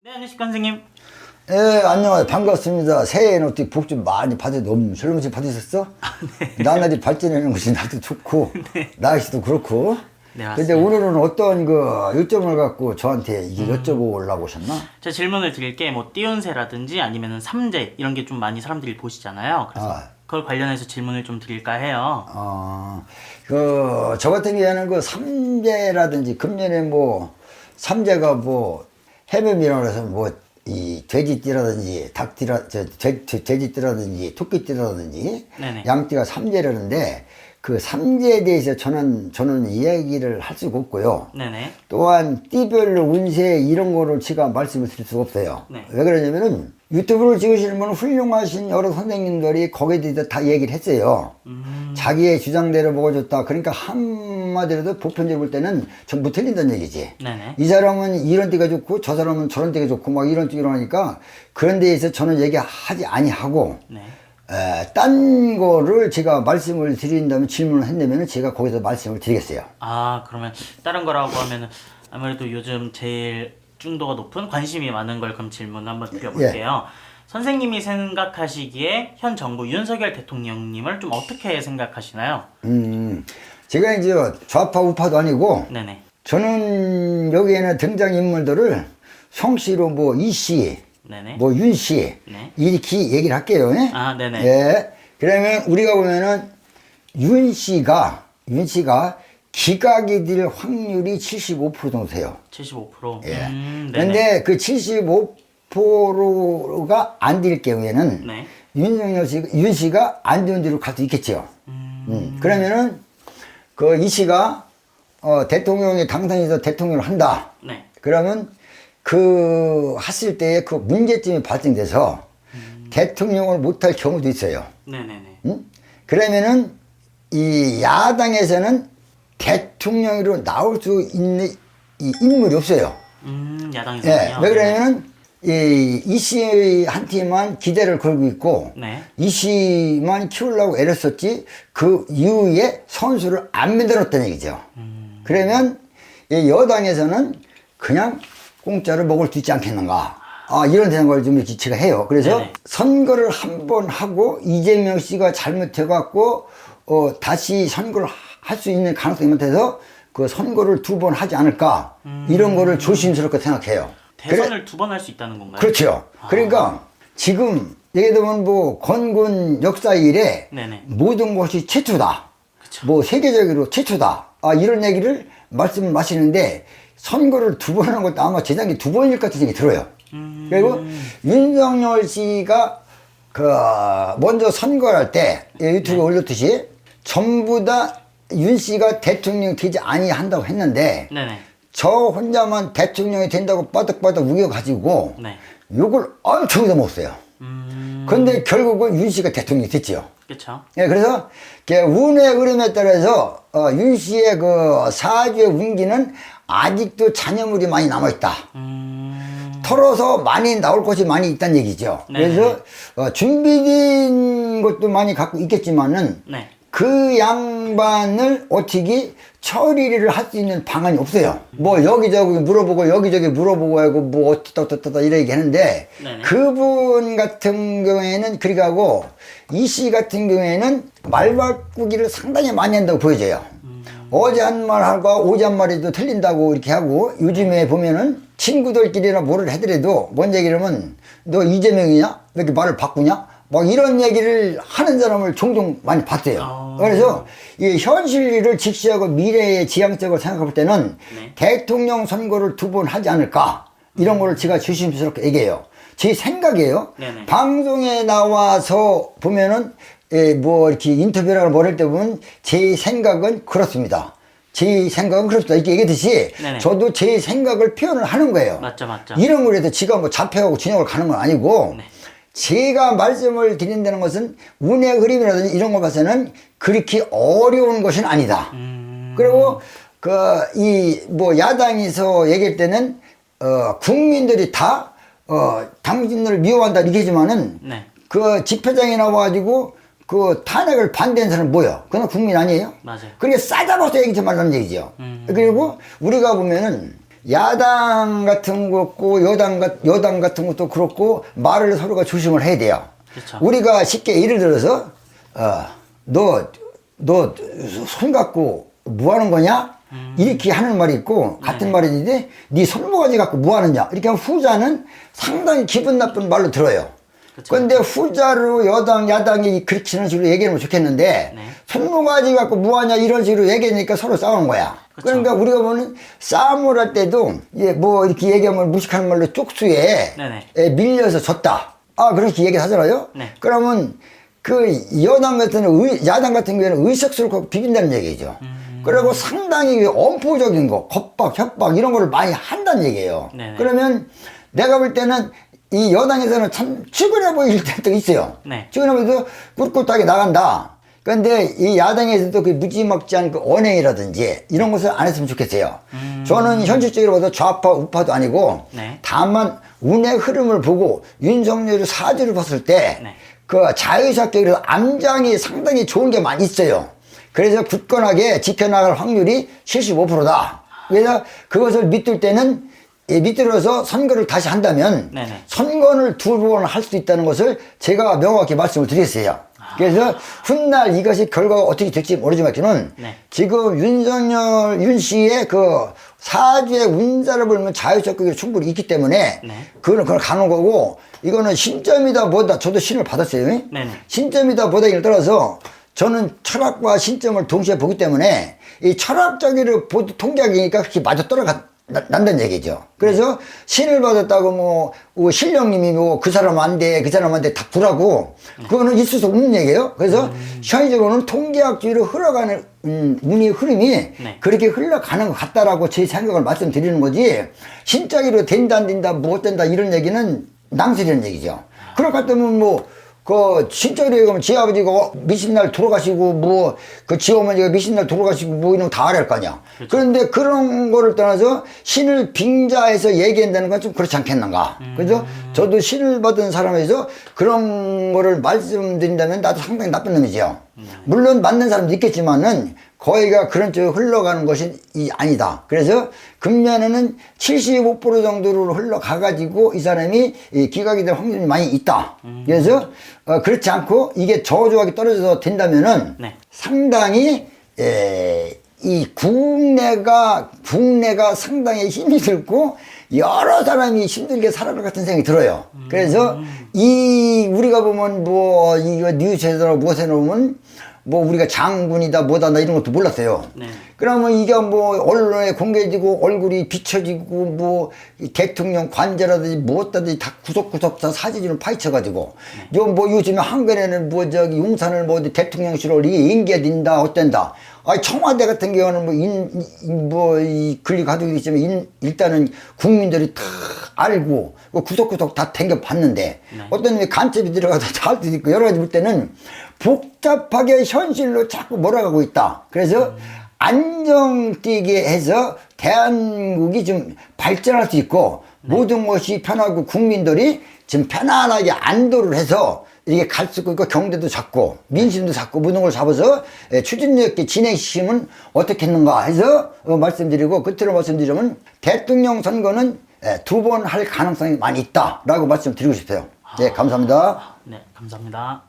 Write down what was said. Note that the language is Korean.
네, 안녕하십니까, 선생님. 예, 안녕하세요. 반갑습니다. 새해에는 어떻게 복 좀 많이 받아도 너무 젊은 집 받으셨어? 네. 나날이 발전하는 것이 나도 좋고, 네. 날씨도 그렇고. 네, 근데 맞습니다. 오늘은 어떤 요점을 갖고 저한테 이게 여쭤보려고 오셨나? 제가 질문을 드릴 게 뭐 띄운새라든지 아니면 삼재 이런 게 좀 많이 사람들이 보시잖아요. 그래서 아. 그걸 관련해서 질문을 좀 드릴까 해요. 저 같은 경우에는 삼재라든지 금년에 삼재가 해뱀이라고 해서 이 돼지띠라든지 돼지띠라든지 토끼띠라든지 네네. 양띠가 삼재라는데 그 삼재에 대해서 저는 이야기를 할 수가 없고요. 네네. 또한 띠별로 운세 이런 거를 제가 말씀을 드릴 수가 없어요. 네. 왜 그러냐면은 유튜브를 찍으시는 분은 훌륭하신 여러 선생님들이 거기에 대해서 다 얘기를 했어요. 자기의 주장대로 먹어줬다. 그러니까 한마디로도 보편적으로 볼 때는 전부 틀린다는 얘기지. 네네. 이 사람은 이런 띠가 좋고 저 사람은 저런 띠가 좋고 막 이런 띠로 하니까 그런 데에서 저는 얘기하지 아니하고 네. 딴 거를 제가 말씀을 드린다면 질문을 한다면 제가 거기서 말씀을 드리겠어요. 아, 그러면 다른 거라고 하면은 아무래도 요즘 제일 중도가 높은 관심이 많은 걸 그럼 질문 한번 드려볼게요. 선생님이 생각하시기에 현 정부 윤석열 대통령님을 좀 어떻게 생각하시나요? 제가 이제 좌파 우파도 아니고 네네. 저는 여기에는 등장인물들을 성씨로 이씨, 네네. 윤씨 네. 이렇게 얘기를 할게요. 예? 아, 네네. 예. 그러면 우리가 보면은 윤씨가 기각이 될 확률이 75% 정도 돼요. 75%. 예. 네네. 그런데 그 75%가 안 될 경우에는 네. 윤 씨가 안 좋은 데로 갈 수 있겠죠. 그러면은 이 씨가 대통령이 당선돼서 대통령을 한다. 네. 그러면 했을 때에 그 문제점이 발생돼서 대통령을 못할 경우도 있어요. 네네네. 그러면은 이 야당에서는 대통령으로 나올 수 있는 이 인물이 없어요. 야당에서는요. 예, 왜 그러냐면은 이 씨한테만 기대를 걸고 있고 네. 이 씨만 키우려고 애를 썼지 그 이후에 선수를 안 만들었다는 얘기죠. 그러면 이 여당에서는 그냥 공짜로 먹을 수 있지 않겠는가. 이런 생각을 좀 이렇게 제가 해요. 그래서 네네. 선거를 한 번 하고 이재명 씨가 잘못해갖고 다시 선거를 할 수 있는 가능성이 많아서 그 선거를 2번 하지 않을까. 이런 거를 조심스럽게 생각해요. 대선을 2번 할 수 있다는 건가요? 그렇죠. 그러니까 지금 예를 들면 건군 역사 이래 네네. 모든 것이 최초다. 그쵸. 세계적으로 최초다. 이런 얘기를 말씀하시는데 선거를 2번 하는 것도 아마 재작년에 2번일 것 같은 생각이 들어요. 그리고 윤석열 씨가 먼저 선거를 할 때 유튜브에 올렸듯이 전부 다 윤 씨가 대통령 되지 아니한다고 했는데 네네. 저 혼자만 대통령이 된다고 빠득빠득 우겨가지고 네. 욕을 엄청 먹었어요. 그런데 결국은 윤 씨가 대통령이 됐죠. 그쵸. 예, 그래서 운의 흐름에 따라서 윤 씨의 사주의 운기는 아직도 잔여물이 많이 남아있다. 털어서 많이 나올 것이 많이 있다는 얘기죠. 네네. 그래서 준비된 것도 많이 갖고 있겠지만은 네. 그 양반을 어떻게 처리를 할 수 있는 방안이 없어요. 여기저기 물어보고 여기저기 물어보고 하고 어떻다 이래 얘기하는데 네네. 그분 같은 경우에는 그렇게 하고 이 씨 같은 경우에는 말 바꾸기를 상당히 많이 한다고 보여져요. 어제 한 말하고 어제 한 말이 또 틀린다고 이렇게 하고 요즘에 보면은 친구들끼리나 뭐를 하더라도 뭔 얘기를 하면 너 이재명이냐? 왜 이렇게 말을 바꾸냐? 이런 얘기를 하는 사람을 종종 많이 봤대요. 그래서 이 현실을 직시하고 미래의 지향적으로 생각해 볼 때는 네. 대통령 선거를 2번 하지 않을까 이런 거를 제가 조심스럽게 얘기해요. 제 생각이에요. 네네. 방송에 나와서 보면은 이렇게 인터뷰를 뭐할 때 보면 제 생각은 그렇습니다. 제 생각은 그렇습니다. 이렇게 얘기했듯이 네네. 저도 제 생각을 표현을 하는 거예요. 맞죠. 이런 걸 해서 지가 잡혀가고 진영을 가는 건 아니고 네. 제가 말씀을 드린다는 것은 운의 흐름이라든지 이런 거 봐서는 그렇게 어려운 것은 아니다. 그리고 야당에서 얘기할 때는 국민들이 다 당신들을 미워한다 이렇게 하지만은 네. 집회장에 나와가지고 탄핵을 반대하는 사람은 뭐예요? 그건 국민 아니에요? 맞아요. 그러니까 싸잡아서 얘기하지 말라는 얘기죠. 그리고 우리가 보면은 야당 같은 것고 여당 같은 것도 그렇고 말을 서로가 조심을 해야 돼요. 그쵸. 우리가 쉽게 예를 들어서 너 손 갖고 뭐 하는 거냐? 이렇게 하는 말이 있고 같은 말이 있는데 네 손모가지 갖고 뭐 하느냐? 이렇게 하면 후자는 상당히 기분 나쁜 말로 들어요. 그런데 후자로 여당 야당이 그렇게 식으로 얘기하면 좋겠는데 네. 손모가지 갖고 뭐 하냐 이런 식으로 얘기하니까 서로 싸우는 거야. 그쵸. 그러니까 우리가 보는 싸움을 할 때도 뭐 이렇게 얘기하면 무식한 말로 쪽수에 네네. 밀려서 졌다. 그렇게 얘기를 하잖아요. 네. 그러면 그 야당 같은 경우에는 의석수를 비빈다는 얘기죠. 그리고 상당히 엄포적인 거, 겁박, 협박 이런 거를 많이 한다는 얘기예요. 네네. 그러면 내가 볼 때는 이 여당에서는 참 측은해 보일 때도 있어요. 네. 측은해 보여도 꿋꿋하게 나간다. 그런데 이 야당에서도 그 무지막지한 그 언행이라든지 이런 것을 안 했으면 좋겠어요. 저는 현실적으로 봐도 좌파 우파도 아니고 네. 다만 운의 흐름을 보고 윤석열의 사주를 봤을 때 네. 그 자유사격에서 암장이 상당히 좋은 게 많이 있어요. 그래서 굳건하게 지켜나갈 확률이 75%다. 그래서 그것을 믿을 때는 밑들어서 선거를 다시 한다면 네네. 선거를 2번 할 수 있다는 것을 제가 명확히 말씀을 드렸어요. 그래서 훗날 이것이 결과가 어떻게 될지 모르지만 네. 지금 윤 씨의 그 사주의 운자를 보면 자유적극이 충분히 있기 때문에 네. 그걸 가는 거고 이거는 신점이다 뭐다 저도 신을 받았어요. 네네. 신점이다 보다를 떠나서 저는 철학과 신점을 동시에 보기 때문에 이 철학적으로 통계학이니까 그렇게 맞아 난다는 얘기죠. 그래서 신을 받았다고 신령님이 그 사람 안 돼, 그 사람 안 돼, 다 구라고, 그거는 있을 수 없는 얘기예요. 그래서 현실적으로는 통계학적으로 흘러가는, 운의 흐름이 네. 그렇게 흘러가는 것 같다라고 제 생각을 말씀드리는 거지, 신적으로 된다, 안 된다, 못 된다, 이런 얘기는 낭설이라는 얘기죠. 그럴 것 같으면 신적으로 얘기하면 지 아버지가 미신날 돌아가시고, 지 어머니가 미신날 돌아가시고, 이런 거 다 알을 거 아니야. 그렇죠. 그런데 그런 거를 떠나서 신을 빙자해서 얘기한다는 건 좀 그렇지 않겠는가. 그래서 저도 신을 받은 사람에서 그런 거를 말씀드린다면 나도 상당히 나쁜 놈이죠. 물론 맞는 사람도 있겠지만은 거의가 그런 쪽으로 흘러가는 것이 아니다. 그래서 금년에는 75% 정도로 흘러가가지고 이 사람이 기각이 될 확률이 많이 있다. 그래서 그렇지 않고 이게 저조하게 떨어져서 된다면은 네. 상당히 이 국내가 상당히 힘이 들고 여러 사람이 힘들게 살아갈 같은 생각이 들어요. 그래서 우리가 보면 이거 뉴스에서 무엇에 놓으면 우리가 장군이다 뭐다 나 이런 것도 몰랐어요. 네. 그러면 이게 언론에 공개되고 얼굴이 비춰지고 대통령 관제라든지 무엇다든지 다 구석구석 다 사진으로 파헤쳐가지고 요즘에 한겨레는 용산을 대통령실로 인계가 된다 어쩐다. 청와대 같은 경우는 이 권리 가지고 있지만 일단은 국민들이 다 알고 구석구석 다 댕겨봤는데 어떤 놈이 간첩이 들어가서 잘 수도 있고 여러 가지 볼 때는 복잡하게 현실로 자꾸 몰아가고 있다. 그래서 안정되게 해서 대한민국이 좀 발전할 수 있고 모든 것이 편하고 국민들이 좀 편안하게 안도를 해서 이렇게 갈 수 있고 경제도 잡고 민심도 잡고 모든 걸 잡아서 추진력 있게 진행시키면 어떻겠는가 해서 말씀드리고 끝으로 말씀드리면 대통령 선거는 2번 할 가능성이 많이 있다라고 말씀드리고 싶어요. 네, 감사합니다. 네, 감사합니다.